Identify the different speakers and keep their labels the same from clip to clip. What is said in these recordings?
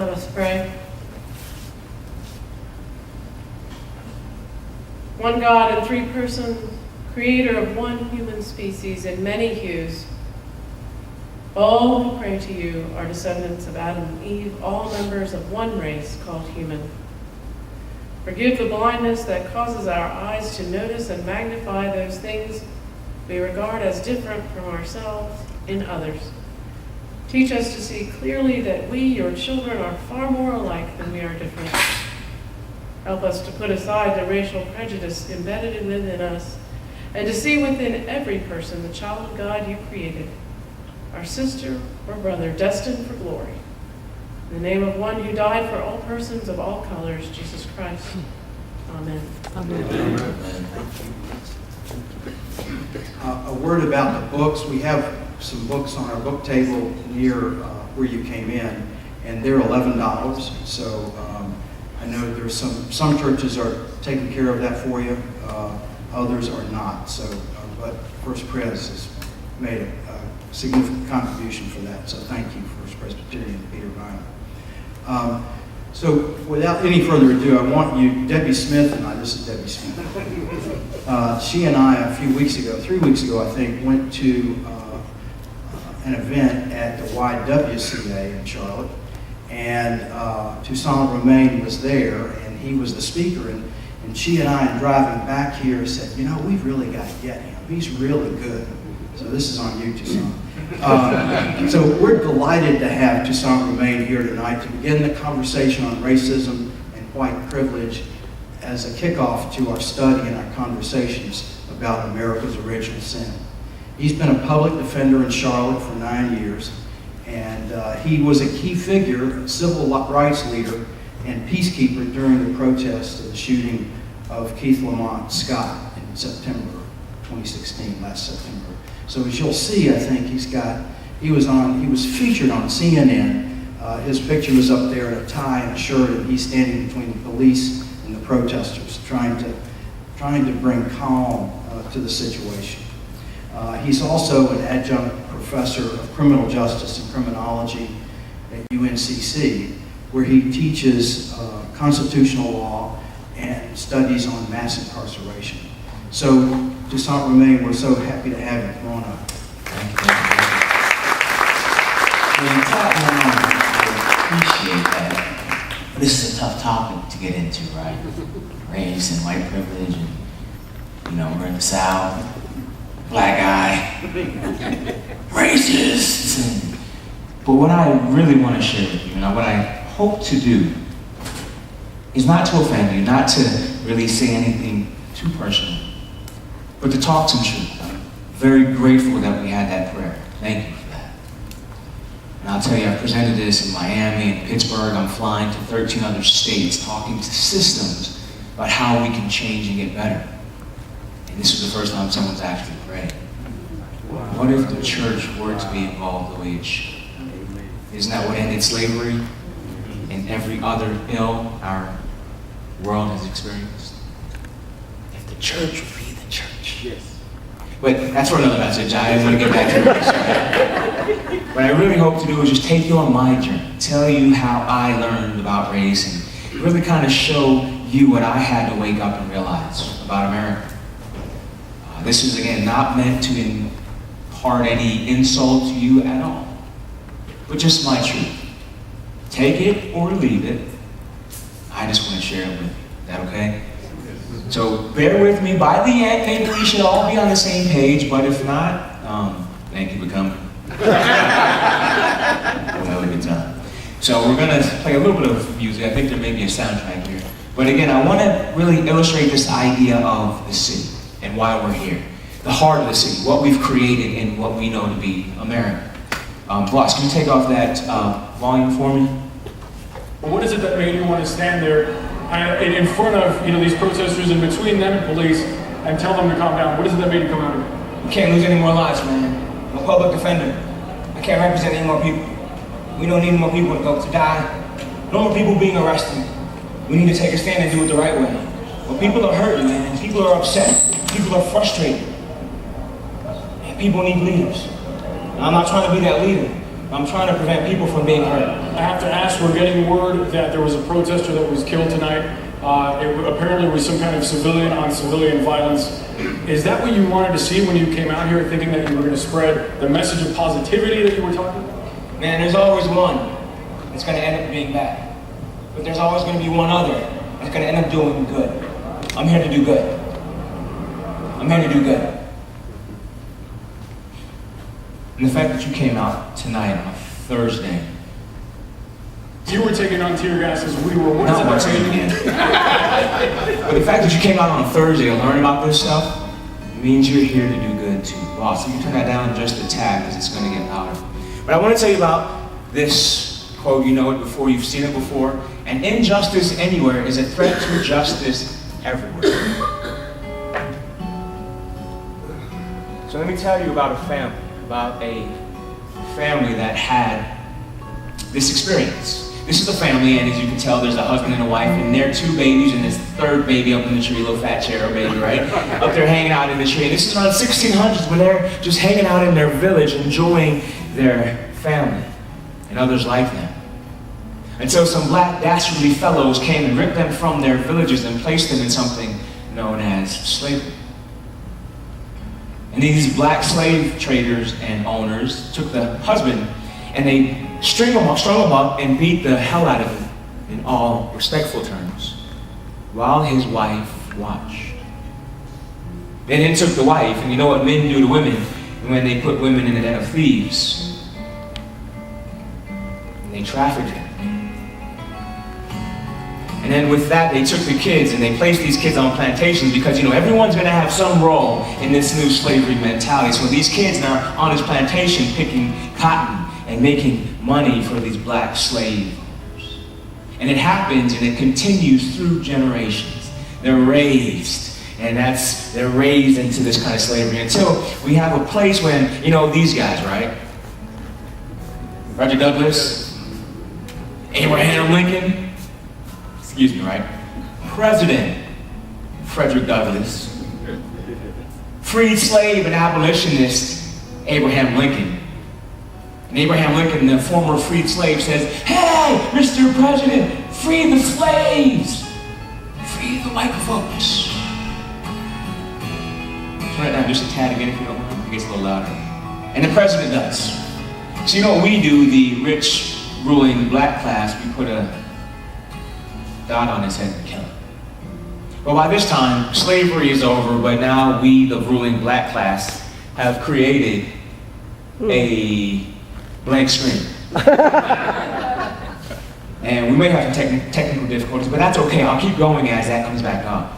Speaker 1: Let us pray. One God in three persons, creator of one human species in many hues, all who pray to you are descendants of Adam and Eve, all members of one race called human. Forgive the blindness that causes our eyes to notice and magnify those things we regard as different from ourselves in others. Teach us to see clearly that we, your children, are far more alike than we are different. Help us to put aside the racial prejudice embedded within us and to see within every person the child of God you created, our sister or brother destined for glory. In the name of one who died for all persons of all colors, Jesus Christ. Amen.
Speaker 2: Amen. A word about the books. We have some books on our book table near where you came in, and they're $11. So I know there's some churches are taking care of that for you, others are not. So, but First Pres has made a significant contribution for that. So thank you, First Presbyterian Peter Ryan. So without any further ado, I want you, Debbie Smith and I, this is Debbie Smith. She and I, a few weeks ago, 3 weeks ago, I think, went to an event at the YWCA in Charlotte, and Toussaint Romaine was there, and he was the speaker, and she and I, in driving back here, said, you know, we've really got to get him. He's really good. So this is on you, Toussaint. So we're delighted to have Toussaint Romaine here tonight to begin the conversation on racism and white privilege as a kickoff to our study and our conversations about America's original sin. He's been a public defender in Charlotte for 9 years, and he was a key figure, civil rights leader, and peacekeeper during the protests of the shooting of Keith Lamont Scott in September 2016, last September. So as you'll see, I think he was featured on CNN. His picture was up there in a tie and a shirt, and he's standing between the police and the protesters, trying to bring calm to the situation. He's also an adjunct professor of criminal justice and criminology at UNCC, where he teaches constitutional law and studies on mass incarceration. So, Toussaint Romaine, we're so happy to have you. Come on up.
Speaker 3: Thank you. When you talk now, I appreciate that. This is a tough topic to get into, right? Race and white privilege, and you know, we're in the South, black guy, racist. But what I really want to share with you, and what I hope to do, is not to offend you, not to really say anything too personal, but to talk some truth. I'm very grateful that we had that prayer. Thank you for that. And I'll tell you, I've presented this in Miami and Pittsburgh. I'm flying to 13 other states, talking to systems about how we can change and get better. And this is the first time someone's actually prayed. What if the church were to be involved the way it should? Isn't that what ended slavery and every other ill our world has experienced? If the church would be the church. Yes. But that's for another message. I want to get back to this. What I really hope to do is just take you on my journey, tell you how I learned about race, and really kind of show you what I had to wake up and realize about America. This is, again, not meant to impart any insult to you at all, but just my truth. Take it or leave it. I just want to share it with you. Is that okay? So bear with me. By the end, maybe we should all be on the same page, but if not, thank you for coming. We'll have a good time. So we're going to play a little bit of music. I think there may be a soundtrack here. But again, I want to really illustrate this idea of the city and why we're here. The heart of the city, what we've created and what we know to be America. Boss, can you take off that volume for me?
Speaker 4: Well, what is it that made you want to stand there in front of these protesters and between them and police and tell them to calm down? What is it that made you come out of it?
Speaker 5: We can't lose any more lives, man. I'm a public defender. I can't represent any more people. We don't need more people to go to die. No more people being arrested. We need to take a stand and do it the right way. But people are hurting, man. People are upset. People are frustrated. And people need leaders. Now, I'm not trying to be that leader, I'm trying to prevent people from being hurt.
Speaker 4: I have to ask, we're getting word that there was a protester that was killed tonight. It apparently was some kind of civilian on civilian violence. Is that what you wanted to see when you came out here, thinking that you were going to spread the message of positivity that you were talking about?
Speaker 5: Man, there's always one that's going to end up being bad. But there's always going to be one other that's going to end up doing good. I'm here to do good. I'm here to do good.
Speaker 3: And the fact that you came out tonight on a Thursday.
Speaker 4: You were taking on tear gas as we were. What
Speaker 3: Not
Speaker 4: does
Speaker 3: once
Speaker 4: that
Speaker 3: again.
Speaker 4: mean?
Speaker 3: But the fact that you came out on a Thursday to learn about this stuff means you're here to do good too. Boss, so you turn that down just a tad because it's going to get louder. But I want to tell you about this quote. You know it before, you've seen it before. And injustice anywhere is a threat to justice everywhere. So let me tell you about a family that had this experience. This is a family, and as you can tell, there's a husband and a wife, and their 2 babies, and this 3rd baby up in the tree, little fat cherub baby, right? Up there hanging out in the tree. And this is around 1600s when they're just hanging out in their village, enjoying their family and others like them. Until some black dastardly fellows came and ripped them from their villages and placed them in something known as slavery. And these black slave traders and owners took the husband and they strung him up and beat the hell out of him in all respectful terms while his wife watched. They then took the wife, and you know what men do to women when they put women in the den of thieves? And they trafficked them. And then with that, they took the kids and they placed these kids on plantations because, you know, everyone's going to have some role in this new slavery mentality. So these kids are on this plantation picking cotton and making money for these black slave owners. And it happens and it continues through generations. They're raised, and they're raised into this kind of slavery until we have a place when, you know, these guys, right? Frederick Douglass, Abraham Lincoln, excuse me, right? President Frederick Douglass, freed slave and abolitionist Abraham Lincoln. And Abraham Lincoln, the former freed slave, says, "Hey, Mr. President, free the slaves, free the white folks." Turn it down just a tad again if you don't mind. It gets a little louder. And the president does. So you know what we do, the rich ruling black class, we put a dot on his head and kill him. Well, by this time, slavery is over, but now we, the ruling black class, have created a blank screen. And we may have some technical difficulties, but that's okay. I'll keep going as that comes back up.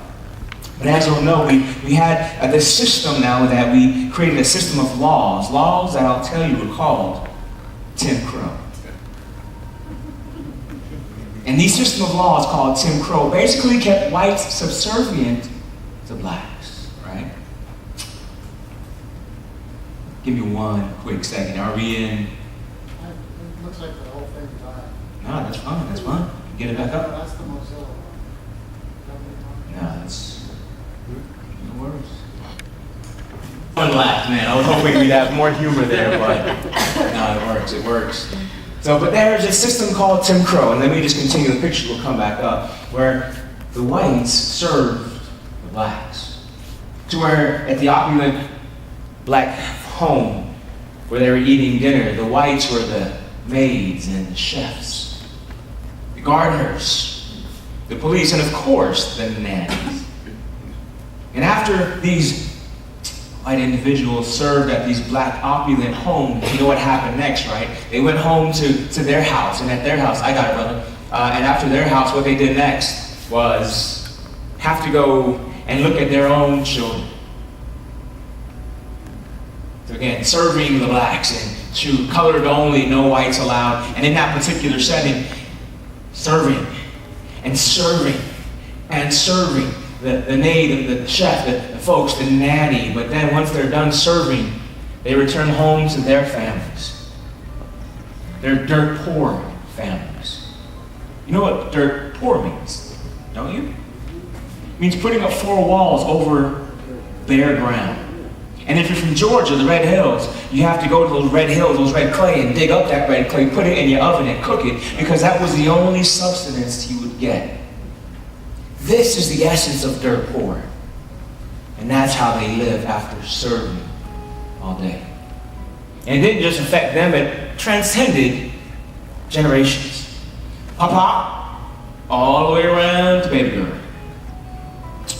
Speaker 3: But as you'll know, we had this system now that we created a system of laws that I'll tell you were called Tim Crow. And these system of laws called Tim Crow basically kept whites subservient to blacks, right? Give me one quick second. Are we in?
Speaker 6: It looks like the whole thing died.
Speaker 3: No, that's fine, that's fine. Get it back up?
Speaker 6: That's the Mozilla one.
Speaker 3: No, that's no worries. One laugh, man. I was hoping we'd have more humor there, but no, it works. So, but there's a system called Tim Crow, and let me just continue, the picture will come back up, where the whites served the blacks. To where at the opulent black home where they were eating dinner, the whites were the maids and the chefs, the gardeners, the police, and of course, the nannies. And after these white individuals served at these black opulent homes, you know what happened next, right? They went home to their house, and at their house, I got it, brother. And after their house, what they did next was have to go and look at their own children. So again, serving the blacks and to colored only, no whites allowed. And in that particular setting, serving and serving and serving the maid, the chef, the folks, the nanny. But then once they're done serving, they return home to their families. Their dirt poor families. You know what dirt poor means, don't you? It means putting up 4 walls over bare ground.
Speaker 5: And if you're from Georgia, the Red Hills, you have to go to those red hills, those red clay, and dig up that red clay, put it in your oven and cook it, because that was the only sustenance you would get. This is the essence of dirt poor. And that's how they live after serving all day. And it didn't just affect them, it transcended generations. Papa, all the way around to baby girl.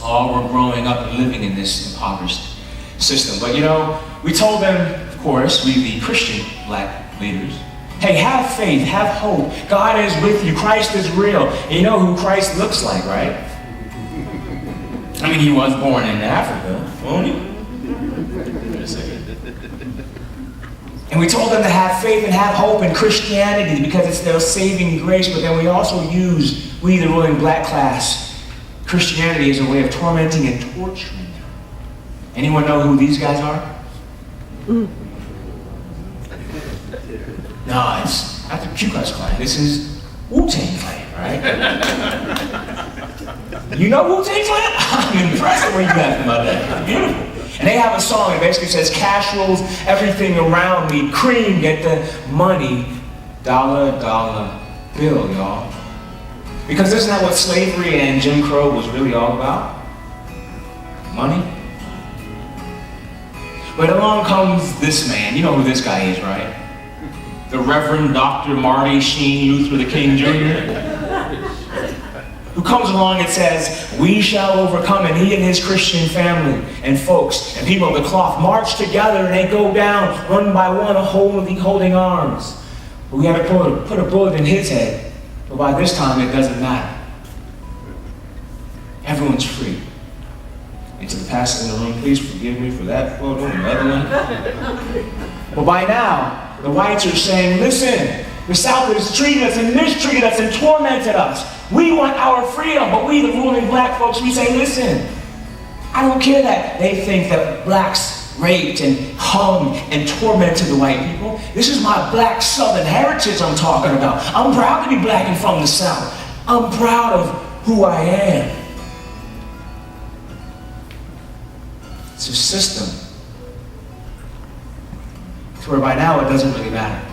Speaker 5: All were growing up and living in this impoverished system. But you know, we told them, of course, we the Christian black leaders, hey, have faith, have hope. God is with you. Christ is real. And you know who Christ looks like, right? I mean, he was born in Africa, wasn't he? And we told them to have faith and have hope in Christianity because it's their saving grace, but then we also use, we the ruling black class, Christianity as a way of tormenting and torturing them. Anyone know who these guys are? No, it's not the Ku Klux Klan. This is Wu-Tang Clan, right? You know Wu-Tang Clan? I'm impressed with where you got from that. Beautiful. And they have a song that basically says, cash rules everything around me, cream, get the money, dollar, dollar bill, y'all. Because isn't that what slavery and Jim Crow was really all about? Money? But along comes this man. You know who this guy is, right? The Reverend Dr. Marty Sheen Luther the King Jr., who comes along and says, we shall overcome, and he and his Christian family and folks and people of the cloth march together and they go down one by one, holding arms. But we have to put a bullet in his head, but by this time it doesn't matter. Everyone's free. And to the pastors in the room, please forgive me for that photo and the other one. But by now, the whites are saying, listen, the South has treated us and mistreated us and tormented us. We want our freedom, but we, the ruling black folks, we say, listen, I don't care that they think that blacks raped and hung and tormented the white people. This is my black Southern heritage I'm talking about. I'm proud to be black and from the South. I'm proud of who I am. It's a system to where by now it doesn't really matter.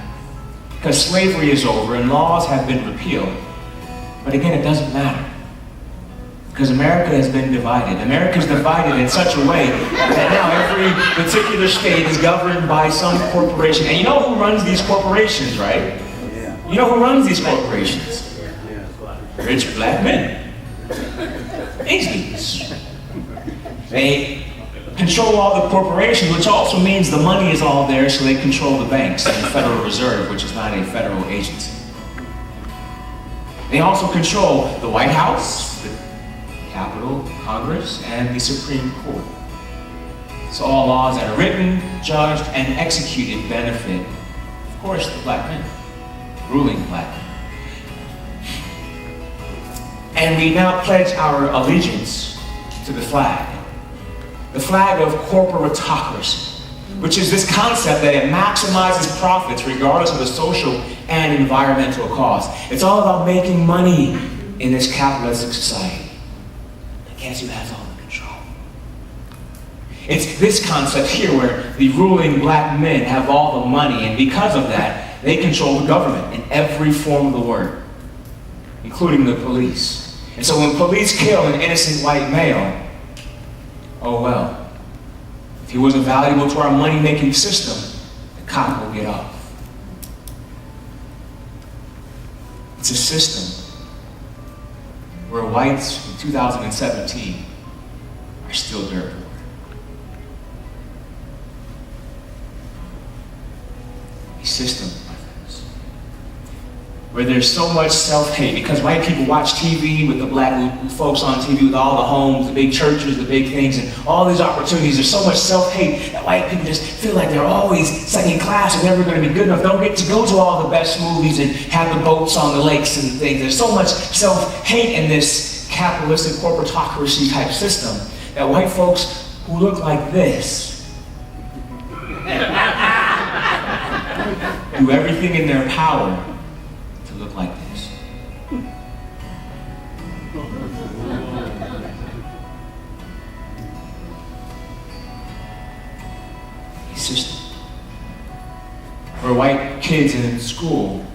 Speaker 5: Because slavery is over and laws have been repealed. But again, it doesn't matter. Because America has been divided. America is divided in such a way that now every particular state is governed by some corporation. And you know who runs these corporations, right? Yeah. You know who runs these corporations? Rich black men. Easy. They control all the corporations, which also means the money is all there, so they control the banks and the Federal Reserve, which is not a federal agency. They also control the White House, the Capitol, Congress, and the Supreme Court. So all laws that are written, judged, and executed benefit, of course, the black men, ruling black men. And we now pledge our allegiance to the flag of corporatocracy, which is this concept that it maximizes profits regardless of the social and environmental cost. It's all about making money in this capitalistic society. And guess who has all the control? It's this concept here where the ruling black men have all the money, and because of that, they control the government in every form of the word, including the police. And so when police kill an innocent white male, oh well. If he wasn't valuable to our money-making system, the cop will get off. It's a system where whites in 2017 are still dirt poor. A system, my friends, where there's so much self-hate because white people watch TV with the black folks on TV with all the homes, the big churches, the big things, and all these opportunities. There's so much self-hate that white people just feel like they're always second class and never going to be good enough. Don't get to go to all the best movies and have the boats on the lakes and things. There's so much self-hate in this capitalistic corporatocracy type system that white folks who look like this do everything in their power to look like this.
Speaker 3: a system where white kids in school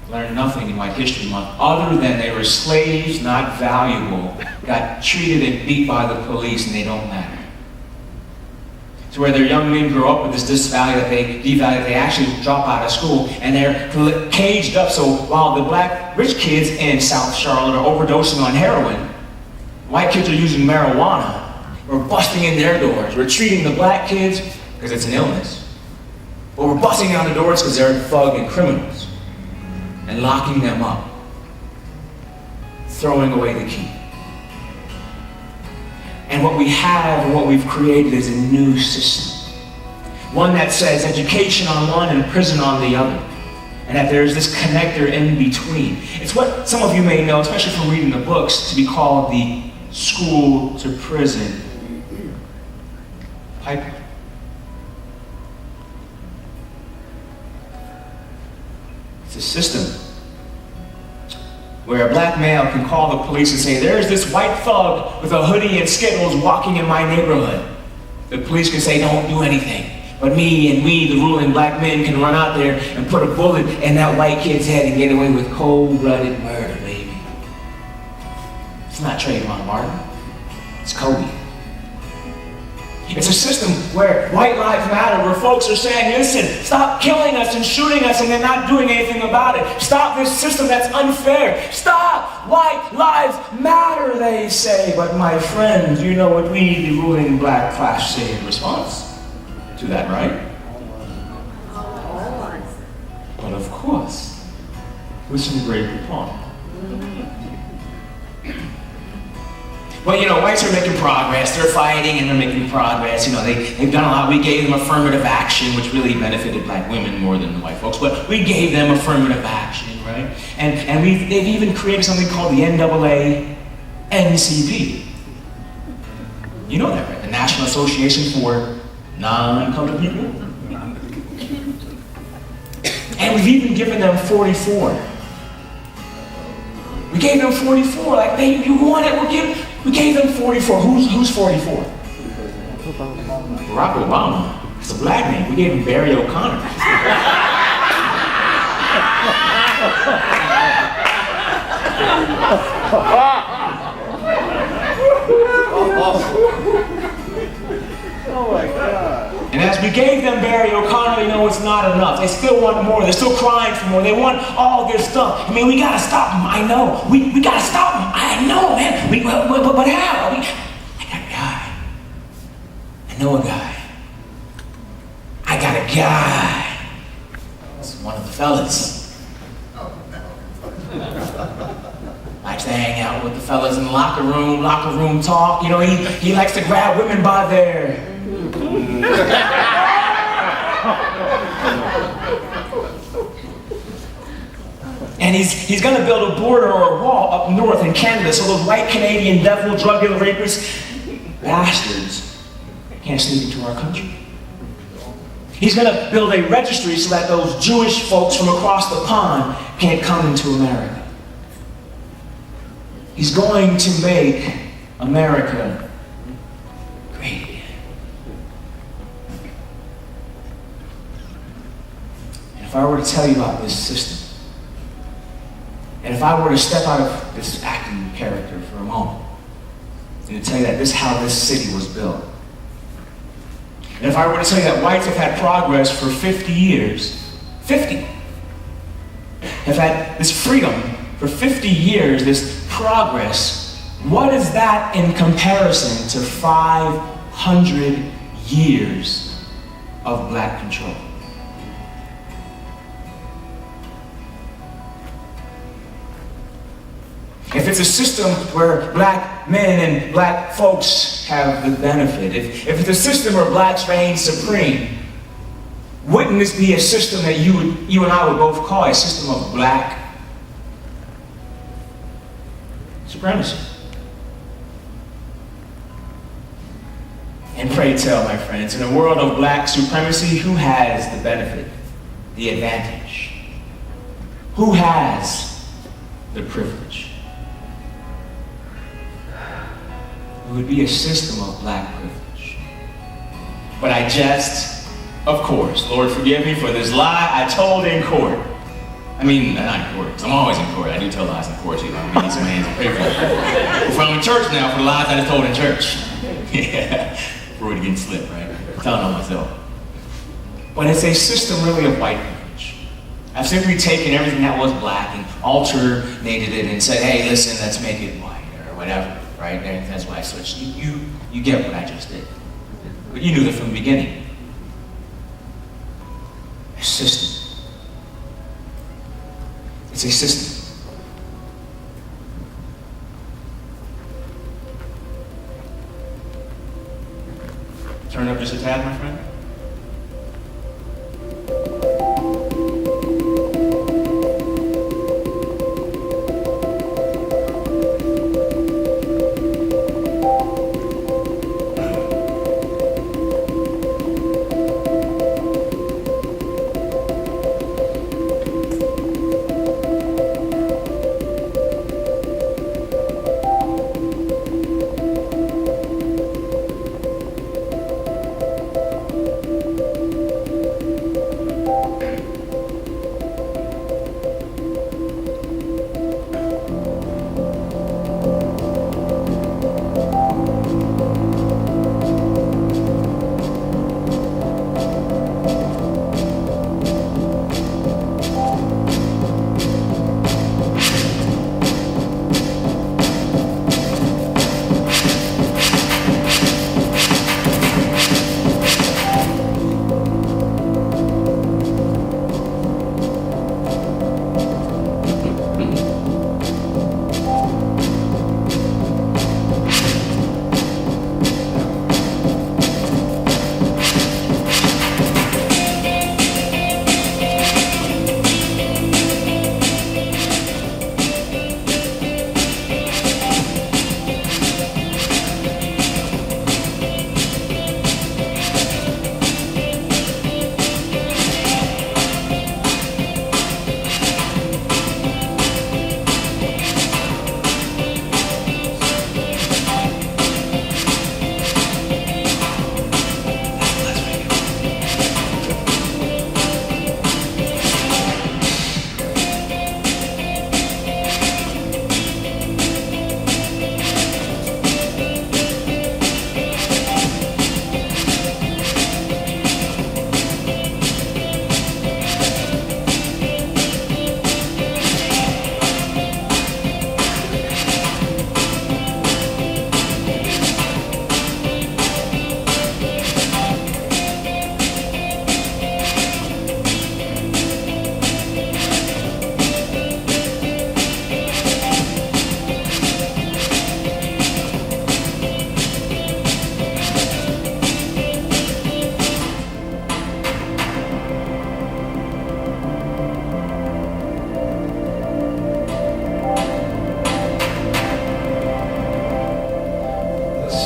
Speaker 3: learned nothing in White History Month other than they were slaves, not valuable, got treated and beat by the police, and they don't matter. To where their young men grow up with this devalue that they actually drop out of school, and they're caged up. So while the black rich kids in South Charlotte are overdosing on heroin, white kids are using marijuana. We're busting in their doors. We're treating the black kids because it's an illness. But we're busting down the doors because they're thug and criminals. And locking them up. Throwing away the key. And what we have and what we've created is a new system. One that says education on one and prison on the other. And that there's this connector in between. It's what some of you may know, especially from reading the books, to be called the school to prison pipeline. It's a system where a black male can call the police and say, there's this white thug with a hoodie and Skittles walking in my neighborhood. The police can say, don't do anything. But me and we, the ruling black men, can run out there and put a bullet in that white kid's head and get away with cold-blooded murder, baby. It's not Trayvon Martin. It's Kobe. It's a system where white lives matter, where folks are saying, listen, stop killing us and shooting us and they're not doing anything about it. Stop this system that's unfair. Stop! White lives matter, they say. But my friends, you know what we, the ruling black class, say in response to that, right? But of course, listen to Great Poupon. Well, you know, whites are making progress. They're fighting and they're making progress. You know, they've done a lot. We gave them affirmative action, which really benefited black women more than the white folks. But we gave them affirmative action, right? And they've even created something called the NAACP. You know that, right? The National Association for Non-Colored People. And we've even given them 44. We gave them 44. Like, baby, you want it? We gave them 44. Who's 44? Barack Obama. It's a black name. We gave him Barry O'Connor.
Speaker 6: Oh my God.
Speaker 3: And as we gave them Barry O'Connor, you know, it's not enough. They still want more. They're still crying for more. They want all this stuff. I mean, we gotta stop them. I know. We gotta stop them. I know, man. But how? I got a guy. I know a guy. I got a guy. It's one of the fellas. Likes to hang out with the fellas in the locker room talk. You know, he likes to grab women by their and he's going to build a border or a wall up north in Canada so those white Canadian devil, drug dealer, rapists, bastards can't sneak into our country. He's going to build a registry so that those Jewish folks from across the pond can't come into America. He's going to make America great again. And if I were to tell you about this system, and if I were to step out of this acting character for a moment, and to tell you that this is how this city was built, and if I were to tell you that whites have had progress for 50 years, 50, have had this freedom for 50 years, this progress, what is that in comparison to 500 years of black control? If it's a system where black men and black folks have the benefit, if it's a system where blacks reign supreme, wouldn't this be a system that you and I would both call a system of black supremacy? And pray tell, my friends, in a world of black supremacy, who has the benefit, the advantage? Who has the privilege? It would be a system of black privilege. but I jest, of course. Lord, forgive me for this lie I told in court. I mean, not in court, 'cause I'm always in court. I do tell lies in court, you know. I need some hands and paper. But I'm in church now for the lies I just told in church. Yeah, Freudian slip, right? I'm telling on myself. But it's a system really of white privilege. I've simply taken everything that was black and alternated it and said, hey, listen, let's make it white or whatever, right? And that's why I switched. You get what I just did. But you knew that from the beginning. A system. It's a system. Turn up just a tad, my friend.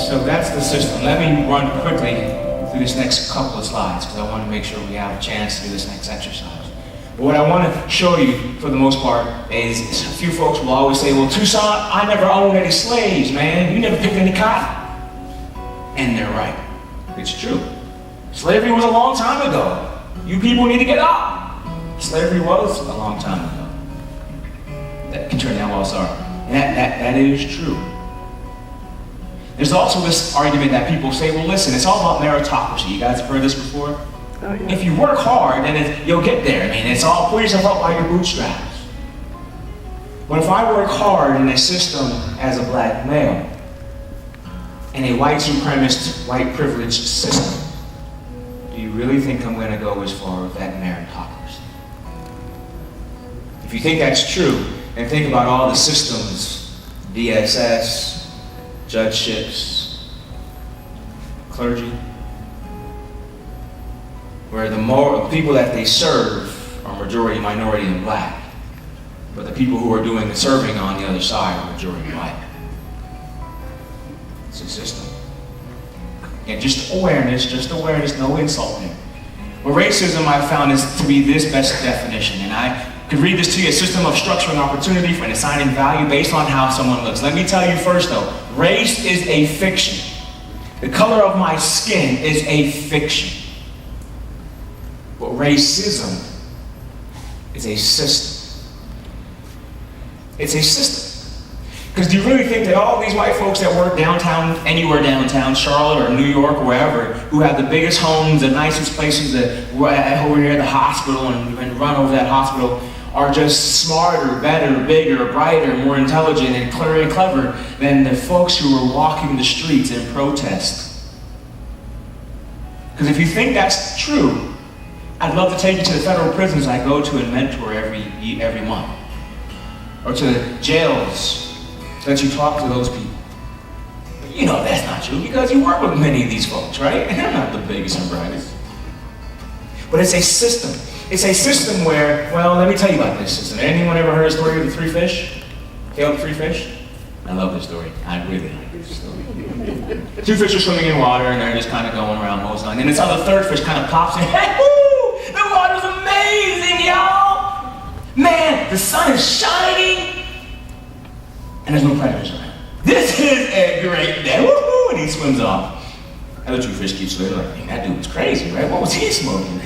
Speaker 3: So that's the system. Let me run quickly through this next couple of slides because I want to make sure we have a chance to do this next exercise. But what I want to show you, for the most part, is a few folks will always say, well, Tucson, I never owned any slaves, man. You never picked any cotton. And they're right. It's true. Slavery was a long time ago. You people need to get up. Slavery was a long time ago. That can turn down while sorry. And that is true. There's also this argument that people say, well, listen, it's all about meritocracy. You guys have heard this before?
Speaker 6: Oh, yeah.
Speaker 3: If you work hard, then you'll get there. I mean, it's all pull yourself up by your bootstraps. But if I work hard in a system as a black male, in a white supremacist, white privileged system, do you really think I'm going to go as far as that meritocracy? If you think that's true, then think about all the systems, DSS, judgeships, clergy, where the more people that they serve are majority minority and black, but the people who are doing the serving on the other side are majority white. It's a system. And just awareness, no insult here. But racism I found is to be this best definition, and I could read this to you: a system of structuring opportunity and assigning value based on how someone looks. Let me tell you first though, race is a fiction. The color of my skin is a fiction. But racism is a system. It's a system. Because do you really think that all these white folks that work downtown, anywhere downtown, Charlotte or New York or wherever, who have the biggest homes, the nicest places that over near the hospital and run over that hospital, are just smarter, better, bigger, brighter, more intelligent, and clever than the folks who are walking the streets in protest? Because if you think that's true, I'd love to take you to the federal prisons I go to and mentor every month, or to the jails that you talk to those people. But you know that's not true because you work with many of these folks, right? And they're not the biggest and brightest. But it's a system. It's a system where, well, let me tell you about this system. Anyone ever heard a story of the three fish? Tale of the three fish? I love this story. I really like this story. Two fish are swimming in water and they're just kind of going around moseying. And then this other third fish kind of pops in. Hey, woo! The water's amazing, y'all! Man, the sun is shining! And there's no predators around. This is a great day. Woohoo! And he swims off. The other two fish keep swimming like, man, that dude was crazy, right? What was he smoking?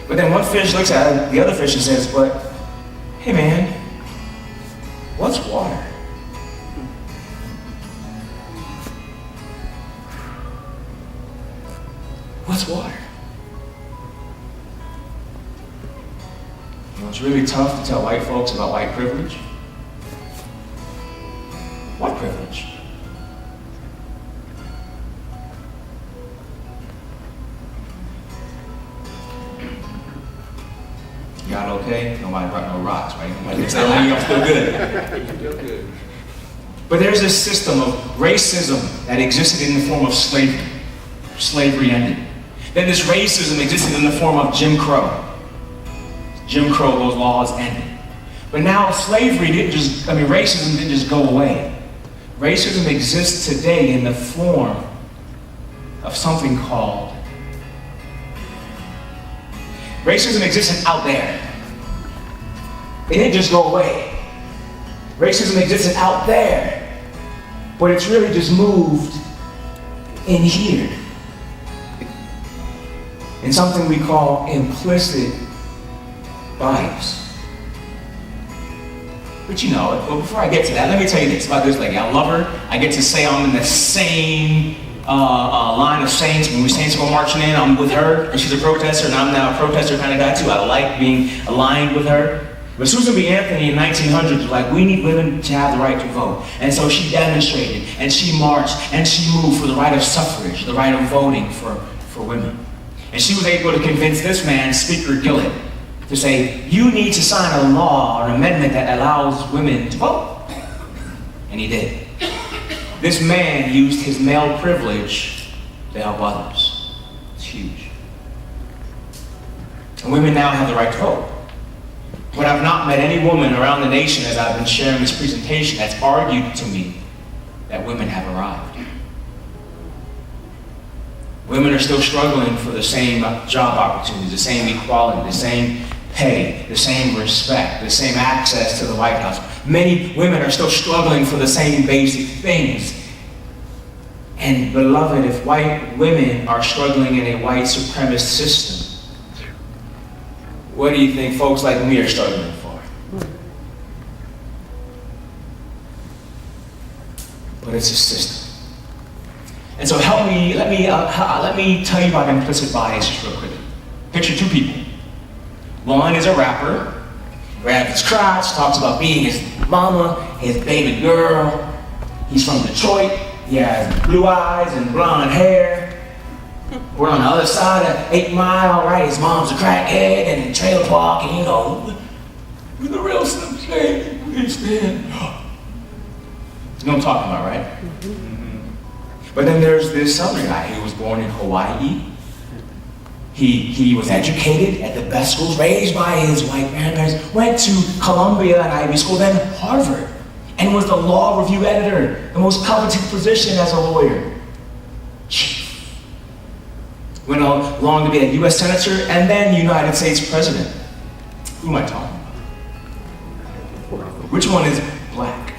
Speaker 3: But then one fish looks at the other fish and says, but, hey man, what's water? What's water? You know, it's really tough to tell white folks about white privilege. What privilege? Y'all okay? Nobody brought no rocks, right? Nobody looks at me, I'm still good. But there's this system of racism that existed in the form of slavery. Slavery ended. Then this racism existed in the form of Jim Crow. Jim Crow, those laws ended. But now slavery racism didn't just go away. Racism exists today in the form of something called... Racism existed out there. It didn't just go away. Racism existed out there, but it's really just moved in here. In something we call implicit bias. But you know it. But before I get to that, let me tell you this about this lady. I love her. I get to say I'm in the same line of saints. When we saints go marching in, I'm with her, and she's a protester, and I'm now a protester kind of guy too. I like being aligned with her. But Susan B. Anthony in 1900 was like, we need women to have the right to vote. And so she demonstrated, and she marched, and she moved for the right of suffrage, the right of voting for women. And she was able to convince this man, Speaker Gillett, to say, you need to sign a law or an amendment that allows women to vote. And he did. This man used his male privilege to help others. It's huge. And women now have the right to vote. But I've not met any woman around the nation as I've been sharing this presentation that's argued to me that women have arrived. Women are still struggling for the same job opportunities, the same equality, the same pay, the same respect, the same access to the White House. Many women are still struggling for the same basic things. And beloved, if white women are struggling in a white supremacist system, what do you think folks like me are struggling for? But it's a system. And so let me tell you about implicit bias just real quick. Picture two people. One is a rapper, grabs his crotch, talks about being his mama, his baby girl. He's from Detroit. He has blue eyes and blonde hair. We're on the other side of 8 Mile, right? His mom's a crackhead and a trailer park, and you know, we're the real Slim Shady. Please stand. You know what I'm talking about, right? But then there's this other guy. He was born in Hawaii. He was educated at the best schools, raised by his white grandparents, went to Columbia and Ivy School, then Harvard, and was the law review editor, the most coveted position as a lawyer. Chief. Went along to be a U.S. Senator and then United States President. Who am I talking about? Which one is black?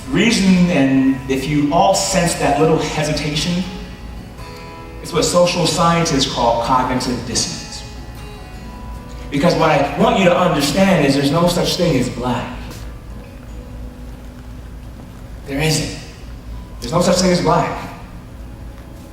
Speaker 3: The reason, and if you all sense that little hesitation, it's what social scientists call cognitive dissonance. Because what I want you to understand is there's no such thing as black. There isn't. There's no such thing as black.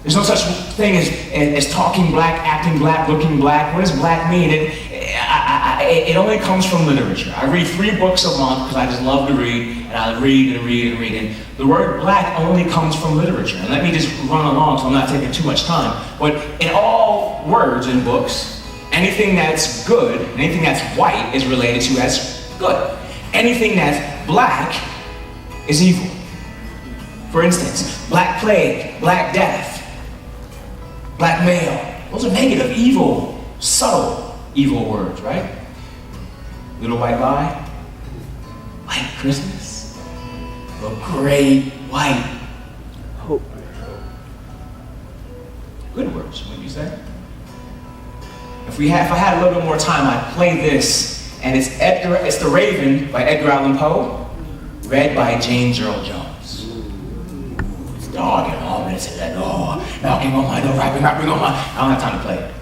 Speaker 3: There's no such thing as talking black, acting black, looking black. What does black mean? It only comes from literature. I read 3 books a month because I just love to read, and I read and read and read. And the word black only comes from literature. And let me just run along so I'm not taking too much time. But in all words in books, anything that's good, anything that's white is related to as good. Anything that's black is evil. For instance, black plague, black death, black male. Those are negative, evil, subtle, evil words, right? Little white lie, white Christmas, the great white hope. Good words, wouldn't you say? If I had a little bit more time, I'd play this, and it's The Raven by Edgar Allan Poe, read by James Earl Jones. It's dark and ominous at that door, knocking on my door, rapping on my... I don't have time to play it.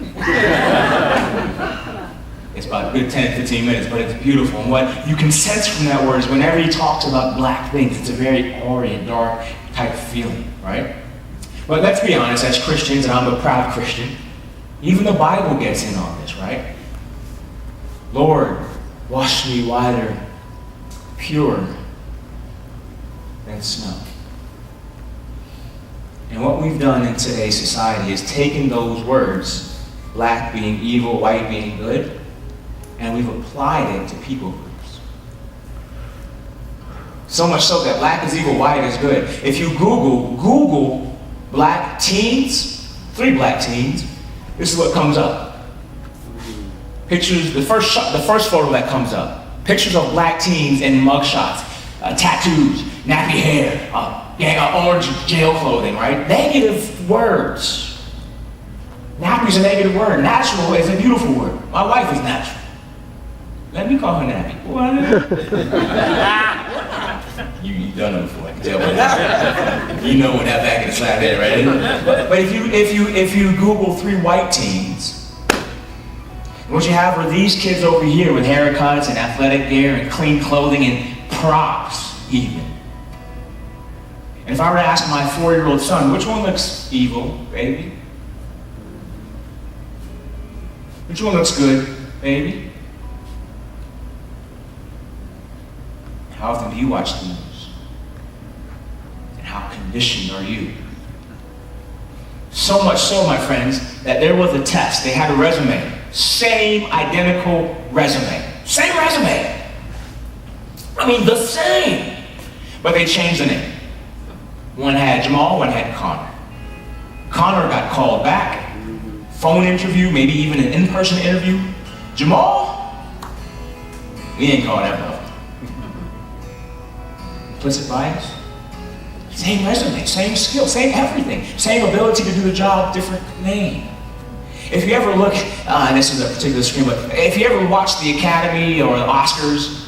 Speaker 3: It's about a good 10, 15 minutes, but it's beautiful. And what you can sense from that word is whenever he talks about black things, it's a very orient, dark type feeling, right? But let's be honest, as Christians, and I'm a proud Christian, even the Bible gets in on this, right? Lord, wash me whiter, pure than snow. And what we've done in today's society is taken those words, black being evil, white being good, and we've applied it to people groups. So much so that black is evil, white is good. If you Google black teens, 3 black teens, this is what comes up. Pictures, the first photo that comes up. Pictures of black teens in mugshots, tattoos, nappy hair, orange jail clothing, right? Negative words. Nappy's a negative word. Natural is a beautiful word. My wife is natural. Let me call her nappy. You done it before, I can tell by that. You know when that back in the slap head, right? But if you Google 3 white teens, what you have are these kids over here with haircuts and athletic gear and clean clothing and props, even. And if I were to ask my 4-year-old son, which one looks evil, baby? Which one looks good, baby? How often do you watch the news? And how conditioned are you? So much so, my friends, that there was a test. They had a resume. Same identical resume. Same resume. I mean, the same. But they changed the name. One had Jamal, one had Connor. Connor got called back. Phone interview, maybe even an in-person interview. Jamal, we ain't called that up. Implicit bias. Same resume, same skill, same everything. Same ability to do the job, different name. If you ever look, and this is a particular screen, but if you ever watch the Academy or the Oscars,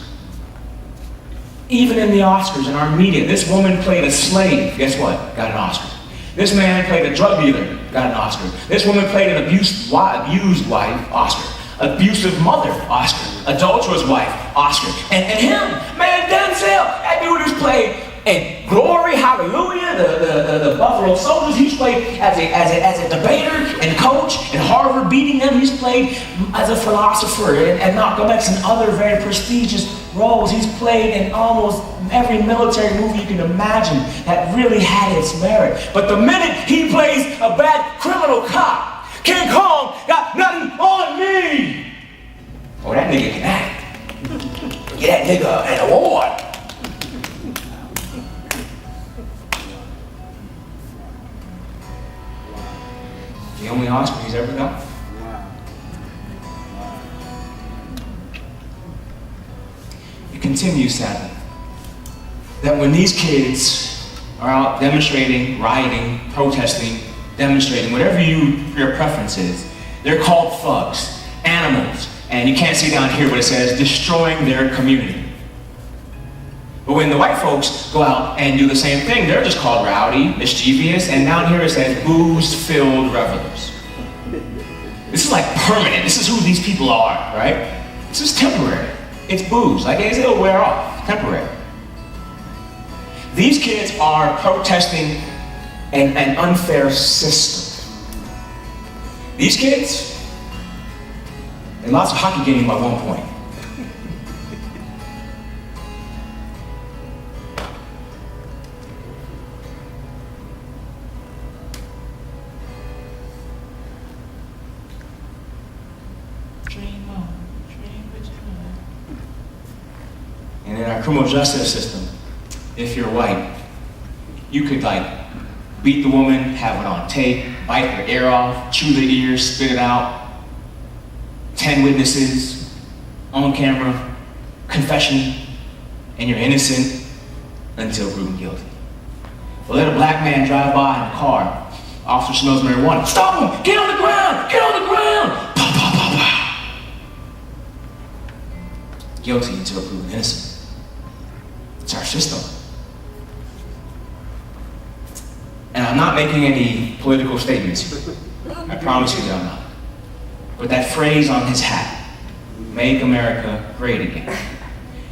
Speaker 3: even in the Oscars, in our media, this woman played a slave, guess what? Got an Oscar. This man played a drug dealer, got an Oscar. This woman played an abused wife, Oscar. Abusive mother, Oscar. Adulterous wife, Oscar. And him, man, Denzel, that dude who's played in Glory, Hallelujah, the Buffalo Soldiers. He's played as a debater and coach in Harvard, beating them. He's played as a philosopher and Malcolm X and other very prestigious roles. He's played in almost every military movie you can imagine that really had its merit. But the minute he plays a bad criminal cop, King Kong got nothing on me. Oh, that nigga can act. Get that nigga an award. The only Oscar he's ever got. It continues, sadly, that when these kids are out demonstrating, rioting, protesting, demonstrating, whatever your preference is, they're called thugs, animals, and you can't see down here, but it says destroying their community. But when the white folks go out and do the same thing, they're just called rowdy, mischievous, and down here it says booze-filled revelers. This is like permanent. This is who these people are, right? This is temporary. It's booze. Like it'll wear off. Temporary. These kids are protesting an unfair system. These kids, they lost a hockey game by 1 point. And in our criminal justice system, if you're white, you could beat the woman, have it on tape, bite her ear off, chew the ears, spit it out, 10 witnesses, on camera, confession, and you're innocent until proven guilty. But let a black man drive by in a car, officer smells marijuana, stop him, get on the ground, get on the ground, pow, pow, pow, pow. Guilty until proven innocent. It's our system. And I'm not making any political statements here. I promise you that I'm not. But that phrase on his hat, make America great again.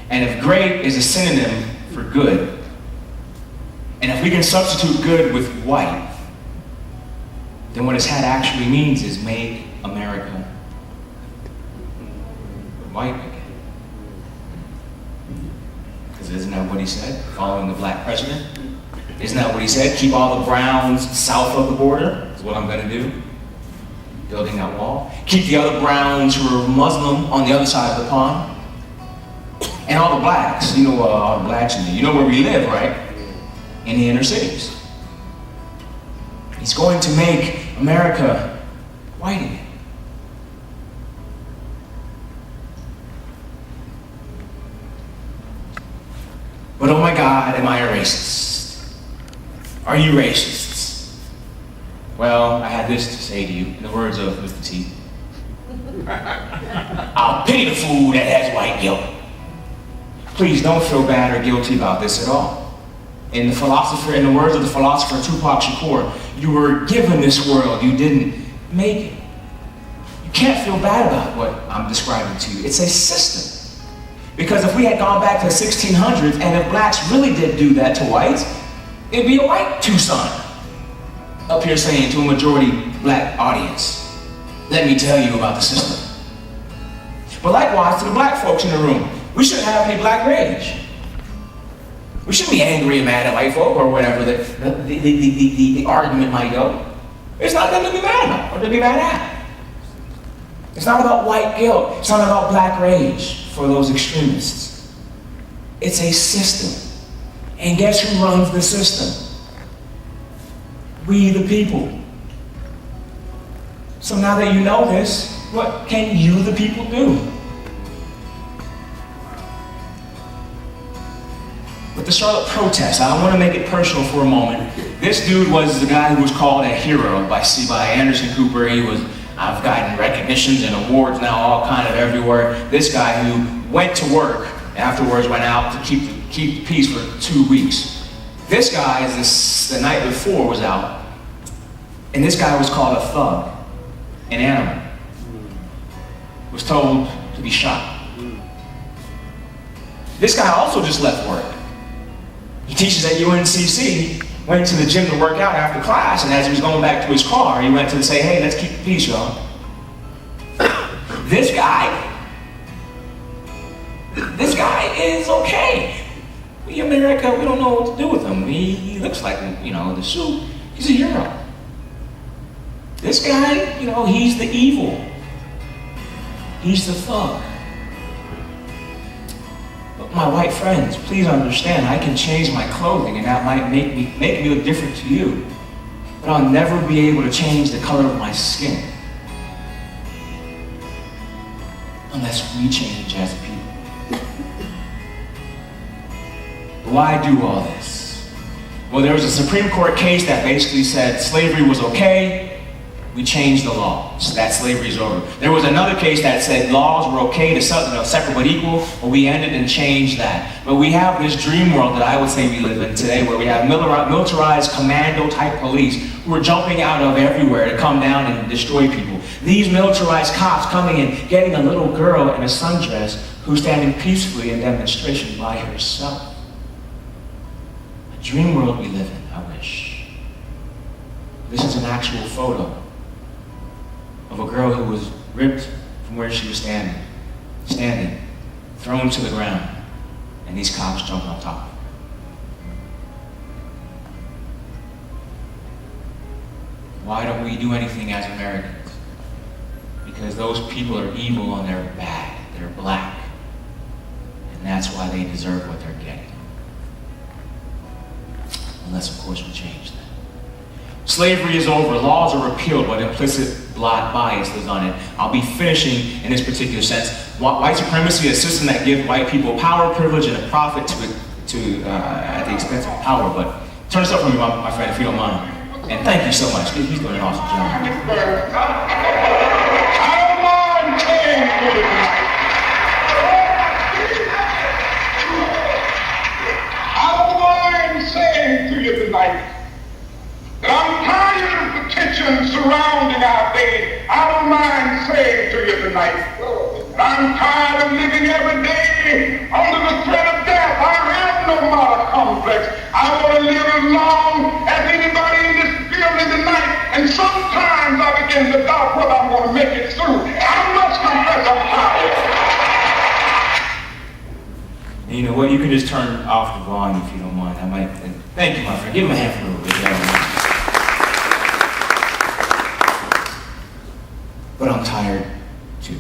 Speaker 3: And if great is a synonym for good, and if we can substitute good with white, then what his hat actually means is make America white again. Because isn't that what he said, following the black president? Isn't that what he said? Keep all the browns south of the border is what I'm going to do. Building that wall. Keep the other browns who are Muslim on the other side of the pond. And all the blacks, all the blacks in there. You know where we live, right? In the inner cities. He's going to make America white again. But oh my God, am I a racist? Are you racists? Well, I had this to say to you, in the words of Mr. T. I'll pity the fool that has white guilt. Please don't feel bad or guilty about this at all. In the words of the philosopher Tupac Shakur, you were given this world, you didn't make it. You can't feel bad about what I'm describing to you. It's a system. Because if we had gone back to the 1600s, and if blacks really did do that to whites, it'd be a white Tucson up here saying to a majority black audience, let me tell you about the system. But likewise to the black folks in the room, we shouldn't have any black rage. We shouldn't be angry and mad at white folk or whatever the argument might go. It's not nothing to be mad about or to be mad at. It's not about white guilt. It's not about black rage for those extremists. It's a system. And guess who runs the system? We the people. So now that you know this, what can you the people do? With the Charlotte protests, I want to make it personal for a moment. This dude was the guy who was called a hero by Anderson Cooper. I've gotten recognitions and awards now all kind of everywhere. This guy who went to work, afterwards went out to keep the peace for 2 weeks. This guy, the night before, was out, and this guy was called a thug, an animal. Was told to be shot. This guy also just left work. He teaches at UNCC, went to the gym to work out after class, and as he was going back to his car, he went to say, hey, let's keep the peace, y'all. This guy is okay. We America, we don't know what to do with him. He looks like, the suit. He's a hero. This guy, he's the evil. He's the thug. But my white friends, please understand, I can change my clothing and that might make me look different to you. But I'll never be able to change the color of my skin. Unless we change as a people. Why do all this? Well, there was a Supreme Court case that basically said slavery was okay. We changed the law so that slavery is over. There was another case that said laws were okay to separate but equal, but we ended and changed that. But we have this dream world that I would say we live in today, where we have militarized commando-type police who are jumping out of everywhere to come down and destroy people. These militarized cops coming in, getting a little girl in a sundress who's standing peacefully in demonstration by herself. A dream world we live in, I wish. This is an actual photo of a girl who was ripped from where she was standing, thrown to the ground, and these cops jumped on top of her. Why don't we do anything as Americans? Because those people are evil and they're bad, they're black, and that's why they deserve what they're getting. Unless, of course, we change that. Slavery is over, laws are repealed, but implicit bias is on it. I'll be finishing in this particular sense. White supremacy is a system that gives white people power, privilege, and a profit at the expense of power. But turn this up for me, my friend, if you don't mind. And thank you so much. He's doing an awesome job.
Speaker 7: I don't mind saying to you tonight. I don't mind saying to you tonight that I'm tired of the tension surrounding our day. I don't mind saying to you tonight that I'm tired of living every day under the threat of death. I have no martyr complex. I want to live as long as anybody in this building tonight. And sometimes I begin to doubt whether I'm going to make it through. I must confess I'm tired.
Speaker 3: And you know what? You can just turn off the volume if you don't mind. Thank you, my friend. Give him a hand for a little bit. But I'm tired too.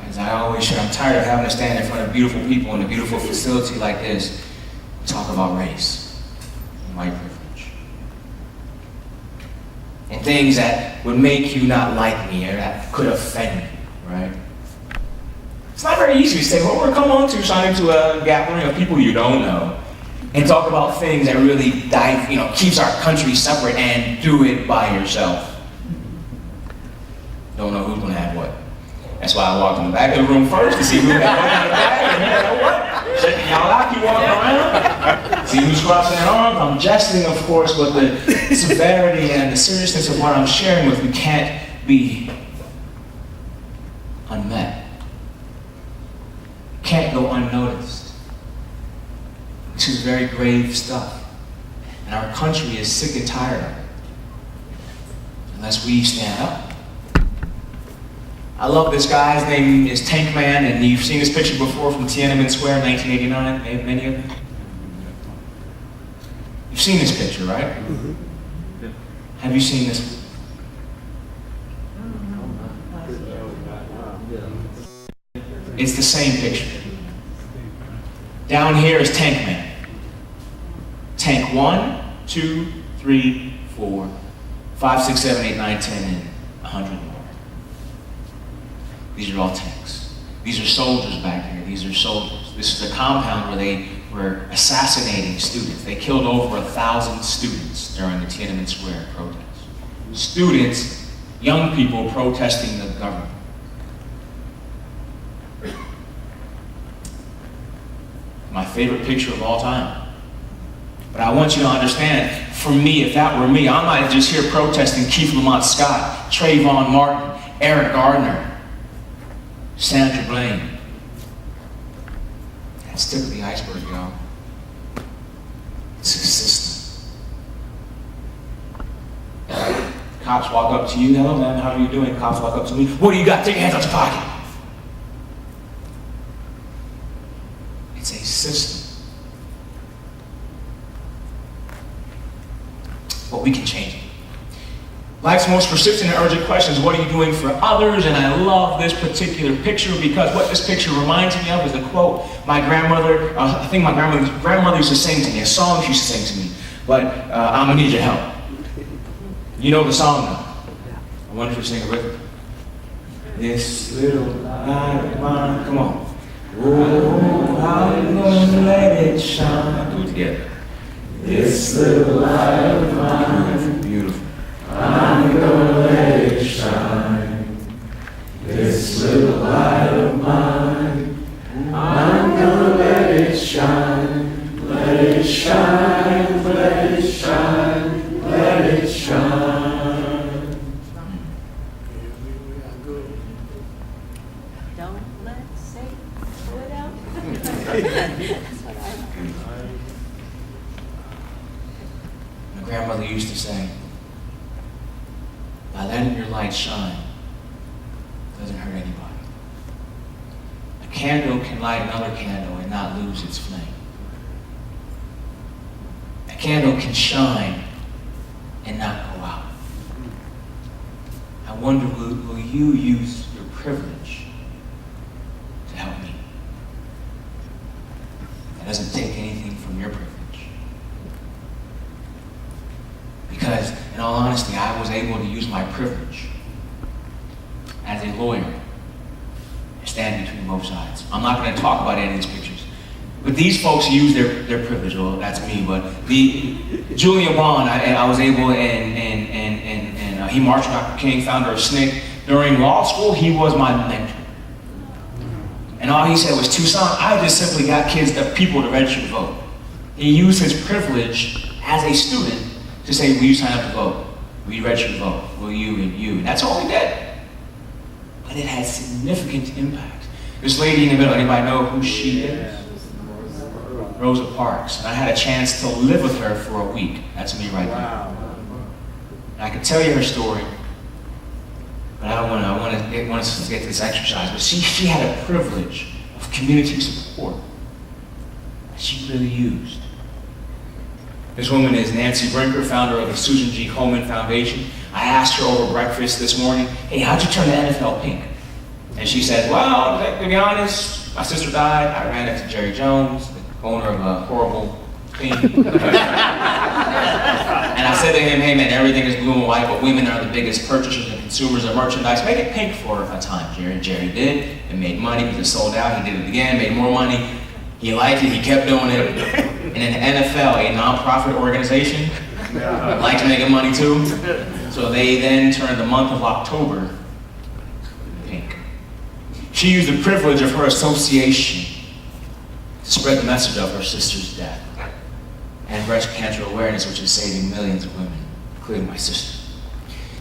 Speaker 3: As I always say, I'm tired of having to stand in front of beautiful people in a beautiful facility like this and talk about race and white privilege. And things that would make you not like me or that could offend you, right? It's not very easy to say, well, we're come on to sign into a gathering of people you don't know and talk about things that really keeps our country separate and do it by yourself. Don't know who's going to have what. That's why I walked in the back of the room first to see who had what in the back, and you know what? Checking y'all out, keep walking around. See who's crossing their arms. I'm jesting, of course, but the severity and the seriousness of what I'm sharing with you can't be unmet. Can't go unnoticed. This is very grave stuff. And our country is sick and tired of it. Unless we stand up. I love this guy. His name is Tank Man, and you've seen this picture before from Tiananmen Square in 1989, many of you. You've seen this picture, right? Mm-hmm. Have you seen this? It's the same picture. Down here is Tank Man. Tank 1, 2, 3, 4, 5, 6, 7, 8, 9, 10, and 100 more. These are all tanks. These are soldiers back here. These are soldiers. This is a compound where they were assassinating students. They killed over 1,000 students during the Tiananmen Square protests. Students, young people protesting the government. My favorite picture of all time. But I want you to understand, for me, if that were me, I might just here protesting Keith Lamont Scott, Trayvon Martin, Eric Gardner, Sandra Bland. That's tip of the iceberg, y'all. It's a system. Cops walk up to you, hello man, how are you doing? Cops walk up to me, what do you got? Take your hands out your pocket. It's a system. But we can change it. Life's most persistent and urgent question is, what are you doing for others? And I love this particular picture because what this picture reminds me of is the quote my grandmother, I think my grandmother used to sing to me, a song she used to sing to me, but I'm gonna need your help. You know the song now. I wonder if you sing it with me. This little light of mine, come on. Oh, I'm gonna let it shine. Do it together. This little light of mine. Beautiful, beautiful.
Speaker 8: Don't let Satan put out. That's what I learned.
Speaker 3: My grandmother used to say, by letting your light shine, doesn't hurt anybody. A candle can light another candle and not lose its flame. A candle can shine and not go out. I wonder, will you use your privilege to help me? That doesn't take anything from your privilege. Because, in all honesty, I was able to use my privilege as a lawyer and stand between both sides. I'm not going to talk about any of these pictures. But these folks use their privilege. Well, that's me. But Julian Bond, I was able, and he marched with Dr. King, founder of SNCC. During law school, he was my mentor. And all he said was, Tucson, I just simply got people to register to vote. He used his privilege as a student to say, will you sign up to vote? Will you register to vote? Will you and you? And that's all he did. But it had significant impact. This lady in the middle, anybody know who she is? Rosa Parks. And I had a chance to live with her for a week. That's me right now. And I could tell you her story, but I want to get to this exercise. But she had a privilege of community support that she really used. This woman is Nancy Brinker, founder of the Susan G. Komen Foundation. I asked her over breakfast this morning, hey, how'd you turn the NFL pink? And she said, well, to be honest, my sister died. I ran into Jerry Jones, the owner of a horrible thing. And I said to him, hey man, everything is blue and white, but women are the biggest purchasers and consumers of merchandise. Make it pink for a time, Jerry. And Jerry did. It made money because it sold out. He did it again, made more money. He liked it. He kept doing it. And in the NFL, a nonprofit organization, liked making money too. So they then turned the month of October pink. She used the privilege of her association to spread the message of her sister's death and breast cancer awareness, which is saving millions of women, including my sister.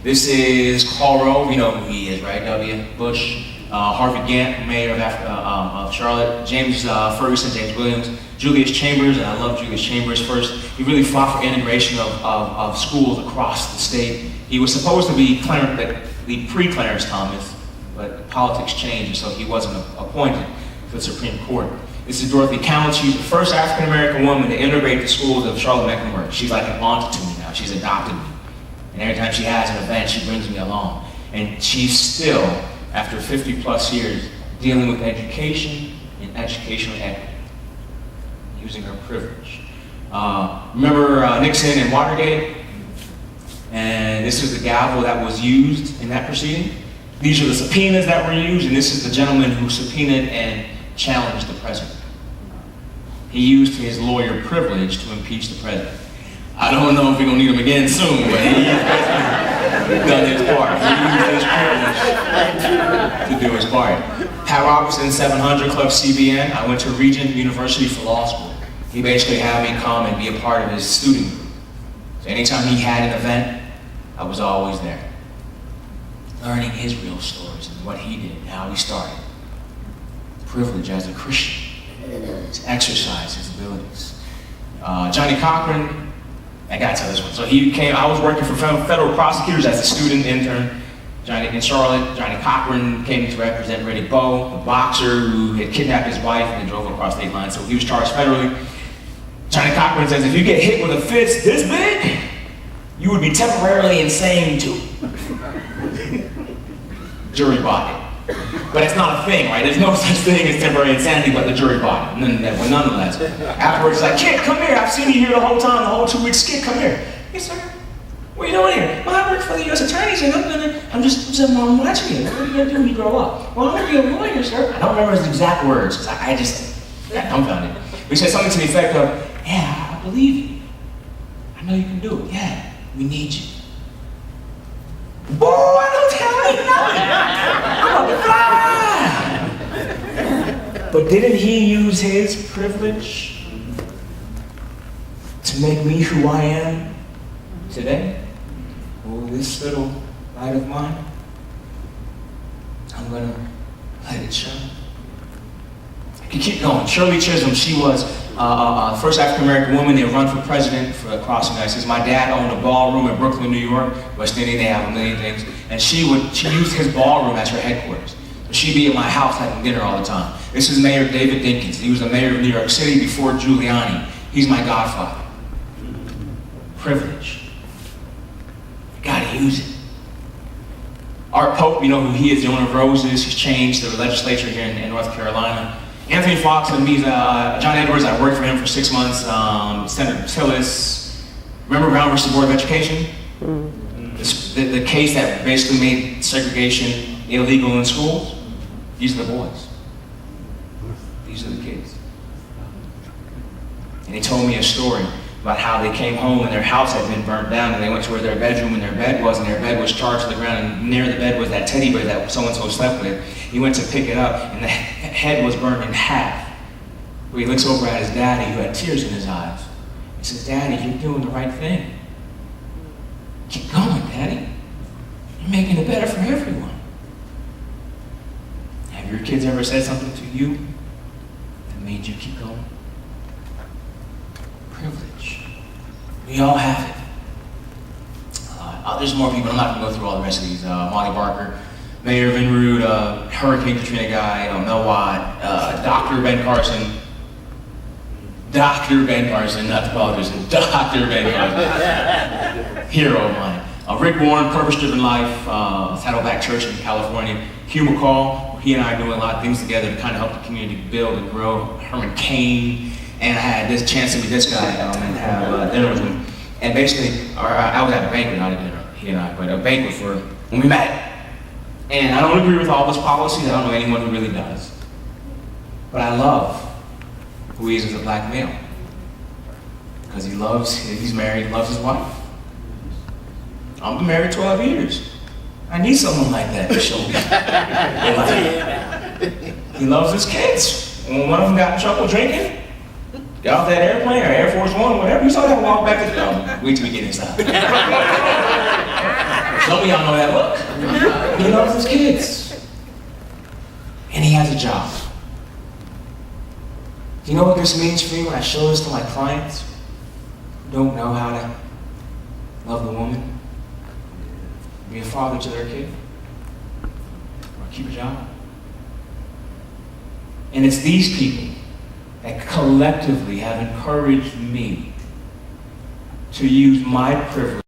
Speaker 3: This is Karl Rove, you know who he is, right? W. Bush, Harvey Gantt, mayor of Charlotte, James Ferguson, James Williams, Julius Chambers, and I love Julius Chambers first. He really fought for integration of schools across the state. He was supposed to be the pre-Clarence Thomas, but politics changed, and so he wasn't appointed to the Supreme Court. This is Dorothy Cowan. She's the first African-American woman to integrate the schools of Charlotte-Mecklenburg. She's like an aunt to me now. She's adopted me. And every time she has an event, she brings me along. And she's still, after 50 plus years, dealing with education and educational equity, using her privilege. Remember Nixon and Watergate? And this is the gavel that was used in that proceeding. These are the subpoenas that were used, and this is the gentleman who subpoenaed and challenged the president. He used his lawyer privilege to impeach the president. I don't know if we're going to need him again soon, but he done his part. He used his privilege to do his part. Pat Robertson, 700 Club CBN. I went to Regent University for law school. He basically had me come and be a part of his student group. So anytime he had an event, I was always there. Learning his real stories and what he did and how he started. Privilege as a Christian to exercise his abilities. Johnny Cochran, I gotta tell this one. So I was working for federal prosecutors as a student intern. In Charlotte, Johnny Cochran came to represent Riddick Bowe, the boxer who had kidnapped his wife and then drove across state lines. So he was charged federally. Johnny Cochran says, if you get hit with a fist this big, you would be temporarily insane too. Jury bought it. But it's not a thing, right? There's no such thing as temporary insanity, but the jury bought it. Nonetheless. Afterwards, it's like, kid, come here. I've seen you here the whole time, the whole 2 weeks. Kid, come here. Yes, sir. What are you doing here? Well, I work for the U.S. attorneys, and I'm watching you. What are you going to do when you grow up? Well, I'm going to be a lawyer, sir. I don't remember his exact words, because I just got dumbfounded. He said something to the effect of, yeah, I believe you. I know you can do it. Yeah, we need you. Boy, don't tell me nothing. I'm a fly. But didn't he use his privilege
Speaker 5: to make me who I am today. Oh, this little light of mine, I'm gonna let it shine. I can keep going. Shirley Chisholm, she was first African-American woman to run for president across the United States. My dad owned a ballroom in Brooklyn, New York. West Indian, they have a million things. And she used his ballroom as her headquarters. So she'd be at my house having dinner all the time. This is Mayor David Dinkins. He was the mayor of New York City before Giuliani. He's my godfather. Privilege. You gotta use it. Art Pope, you know who he is, the owner of Roses. He's changed the legislature here in North Carolina. Anthony Fox and me, John Edwards, I worked for him for 6 months. Senator Tillis. Remember Brown versus Board of Education? The case that basically made segregation illegal in schools? These are the boys. These are the kids. And he told me a story about how they came home and their house had been burnt down, and they went to where their bedroom and their bed was, and their bed was charged to the ground, and near the bed was that teddy bear that so-and-so slept with. He went to pick it up, and the head was burned in half. He looks over at his daddy, who had tears in his eyes. He says, "Daddy, you're doing the right thing. Keep going, Daddy. You're making it better for everyone." Have your kids ever said something to you that made you keep going? Privilege. We all have it. There's more people. I'm not going to go through all the rest of these. Molly Barker, Mayor Vinroot, Hurricane Katrina guy, Mel Watt, Dr. Ben Carson. Dr. Ben Carson, not the politician. Dr. Ben Carson. Hero of mine. Rick Warren, Purpose-Driven Life, Saddleback Church in California. Hugh McCall, he and I are doing a lot of things together to kind of help the community build and grow. Herman Cain, and I had this chance to meet this guy and have dinner with him. And basically, I was at a banquet, not a dinner, he and I, but a banquet when we met. And I don't agree with all his policies. I don't know anyone who really does. But I love who he is as a black male. Because he's married, loves his wife. I've been married 12 years. I need someone like that to show me. He loves his kids. When one of them got in trouble drinking, got off that airplane or Air Force One, whatever, you saw that walk back to the dome. Wait till we get inside. Some of y'all know that look. He loves his kids. And he has a job. Do you know what this means for me when I show this to my clients who don't know how to love the woman? Be a father to their kid? Or keep a job? And it's these people that collectively have encouraged me to use my privilege